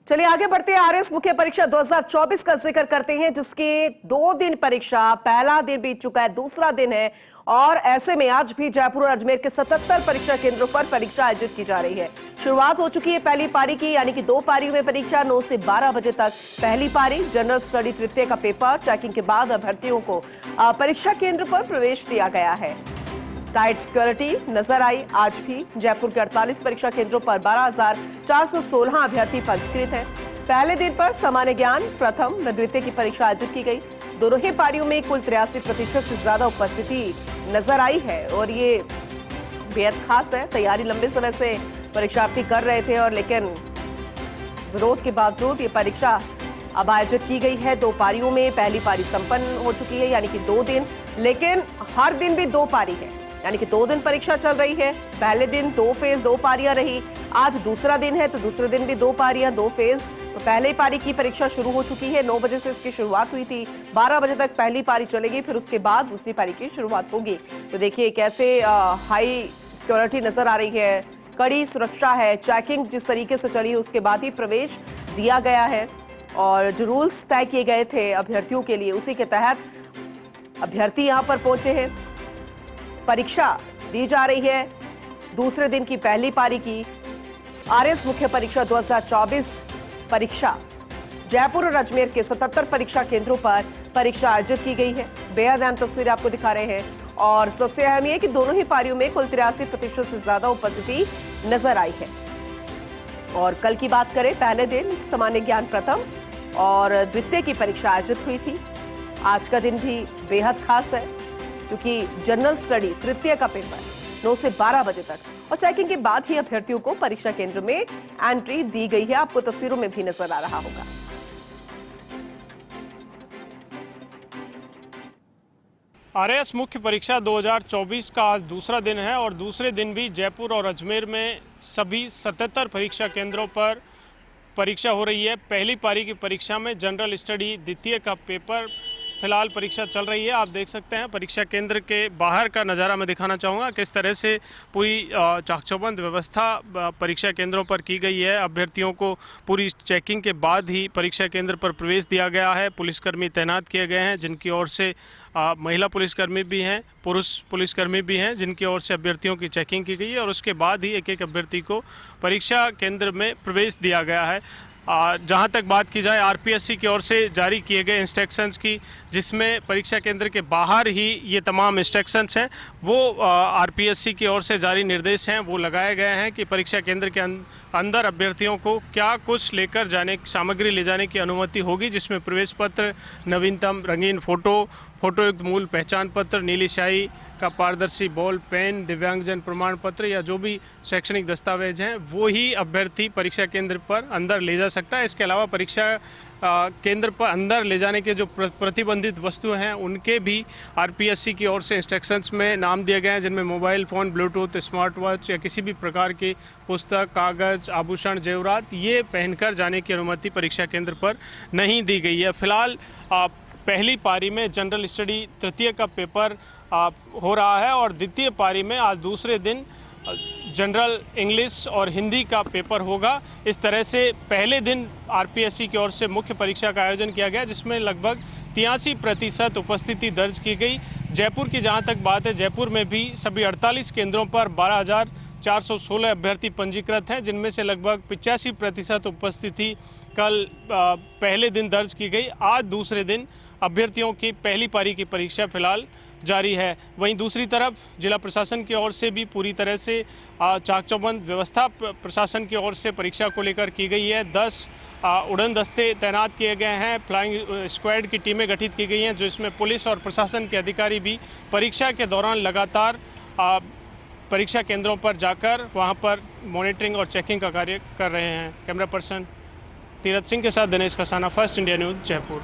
चलिए आगे बढ़ते हैं। आरएस मुख्य परीक्षा 2024 का जिक्र करते हैं, जिसके 2 दिन परीक्षा, पहला दिन बीत चुका है, दूसरा दिन है और ऐसे में आज भी जयपुर और अजमेर के 77 परीक्षा केंद्रों पर परीक्षा आयोजित की जा रही है। शुरुआत हो चुकी है पहली पारी की, यानी कि 2 पारियों में परीक्षा। 9 से 12 बजे तक पहली पारी, जनरल स्टडी तृतीय का पेपर। चेकिंग के बाद अभ्यर्थियों को परीक्षा केंद्र पर प्रवेश दिया गया है। टाइट सिक्योरिटी नजर आई आज भी। जयपुर के 48 परीक्षा केंद्रों पर 12,416 अभ्यर्थी पंजीकृत हैं। पहले दिन पर सामान्य ज्ञान प्रथम व द्वितीय की परीक्षा आयोजित की गई। दोनों ही पारियों में कुल 83% से ज्यादा उपस्थिति नजर आई है और ये बेहद खास है। तैयारी लंबे समय से परीक्षार्थी कर रहे थे और लेकिन विरोध के बावजूद ये परीक्षा अब आयोजित की गई है। 2 पारियों में पहली पारी संपन्न हो चुकी है, यानी कि 2 दिन, लेकिन हर दिन भी 2 पारी है, यानी कि 2 दिन परीक्षा चल रही है। पहले दिन 2 फेज 2 पारियां रही, आज दूसरा दिन है तो दूसरे दिन भी 2 पारियां 2 फेज। तो पहले पारी की परीक्षा शुरू हो चुकी है, 9 बजे से इसकी शुरुआत हुई थी। 12 बजे तक पहली पारी चलेगी, फिर उसके बाद दूसरी पारी की शुरुआत होगी। तो देखिए कैसे हाई सिक्योरिटी नजर आ रही है, कड़ी सुरक्षा है। चेकिंग जिस तरीके से चली उसके बाद ही प्रवेश दिया गया है और जो रूल्स तय किए गए थे अभ्यर्थियों के लिए, उसी के तहत अभ्यर्थी यहाँ पर पहुंचे हैं। परीक्षा दी जा रही है दूसरे दिन की पहली पारी की। आरएस मुख्य परीक्षा 2024 परीक्षा जयपुर और अजमेर के 77 परीक्षा केंद्रों पर परीक्षा आयोजित की गई है। बेहद अहम तस्वीर आपको दिखा रहे हैं और सबसे अहम यह कि दोनों ही पारियों में कुल 83% से ज्यादा उपस्थिति नजर आई है। और कल की बात करें, पहले दिन सामान्य ज्ञान प्रथम और द्वितीय की परीक्षा आयोजित हुई थी। आज का दिन भी बेहद खास है क्योंकि जनरल स्टडी तृतीय का पेपर 9 से 12 बजे तक और चेकिंग के बाद ही अभ्यर्थियों को परीक्षा केंद्र में एंट्री दी गई है। आपको तस्वीरों में भी नजर आ रहा होगा। आरएस मुख्य परीक्षा 2024 का आज दूसरा दिन है और दूसरे दिन भी जयपुर और अजमेर में सभी 77 परीक्षा केंद्रों पर परीक्षा हो रही है। पहली पारी की परीक्षा में जनरल स्टडी द्वितीय का पेपर फिलहाल परीक्षा चल रही है। आप देख सकते हैं परीक्षा केंद्र के बाहर का नज़ारा मैं दिखाना चाहूँगा, किस तरह से पूरी चाक-चौबंद व्यवस्था परीक्षा केंद्रों पर की गई है। अभ्यर्थियों को पूरी चेकिंग के बाद ही परीक्षा केंद्र पर प्रवेश दिया गया है। पुलिसकर्मी तैनात किए गए हैं, जिनकी ओर से महिला पुलिसकर्मी भी हैं, पुरुष पुलिसकर्मी भी हैं, जिनकी ओर से अभ्यर्थियों की चेकिंग की गई है और उसके बाद ही एक एक अभ्यर्थी को परीक्षा केंद्र में प्रवेश दिया गया है। जहाँ तक बात की जाए आरपीएससी की ओर से जारी किए गए इंस्ट्रक्शंस की, जिसमें परीक्षा केंद्र के बाहर ही ये तमाम इंस्ट्रक्शंस हैं, वो आरपीएससी की ओर से जारी निर्देश हैं, वो लगाए गए हैं कि परीक्षा केंद्र के अंदर अभ्यर्थियों को क्या कुछ लेकर जाने, सामग्री ले जाने की अनुमति होगी, जिसमें प्रवेश पत्र, नवीनतम रंगीन फोटोयुक्त मूल पहचान पत्र, नीली स्याही का पारदर्शी बॉल पेन, दिव्यांगजन प्रमाण पत्र या जो भी शैक्षणिक दस्तावेज हैं वो ही अभ्यर्थी परीक्षा केंद्र पर अंदर ले जा सकता है। इसके अलावा परीक्षा केंद्र पर अंदर ले जाने के जो प्रतिबंधित वस्तुएं हैं उनके भी आरपीएससी की ओर से इंस्ट्रक्शंस में नाम दिए गए हैं, जिनमें mobile phone, Bluetooth, smart watch या किसी भी प्रकार की पुस्तक, कागज़, आभूषण, जेवरात ये पहनकर जाने की अनुमति परीक्षा केंद्र पर नहीं दी गई है। फिलहाल पहली पारी में जनरल स्टडी तृतीय का पेपर हो रहा है और द्वितीय पारी में आज दूसरे दिन जनरल इंग्लिश और हिंदी का पेपर होगा। इस तरह से पहले दिन आरपीएससी की ओर से मुख्य परीक्षा का आयोजन किया गया, जिसमें लगभग 83% उपस्थिति दर्ज की गई। जयपुर की जहां तक बात है, जयपुर में भी सभी 48 केंद्रों पर 12,416 अभ्यर्थी पंजीकृत हैं, जिनमें से लगभग 85% उपस्थिति कल पहले दिन दर्ज की गई। आज दूसरे दिन अभ्यर्थियों की पहली पारी की परीक्षा फिलहाल जारी है। वहीं दूसरी तरफ जिला प्रशासन की ओर से भी पूरी तरह से चाक-चौबंद व्यवस्था प्रशासन की ओर से परीक्षा को लेकर की गई है। 10 उड़न दस्ते तैनात किए गए हैं, फ्लाइंग स्क्वाड की टीमें गठित की गई हैं, जो इसमें पुलिस और प्रशासन के अधिकारी भी परीक्षा के दौरान लगातार परीक्षा केंद्रों पर जाकर वहां पर मॉनिटरिंग और चेकिंग का कार्य कर रहे हैं। कैमरा पर्सन तीरथ सिंह के साथ Dinesh Khasana, first India news, Jaipur.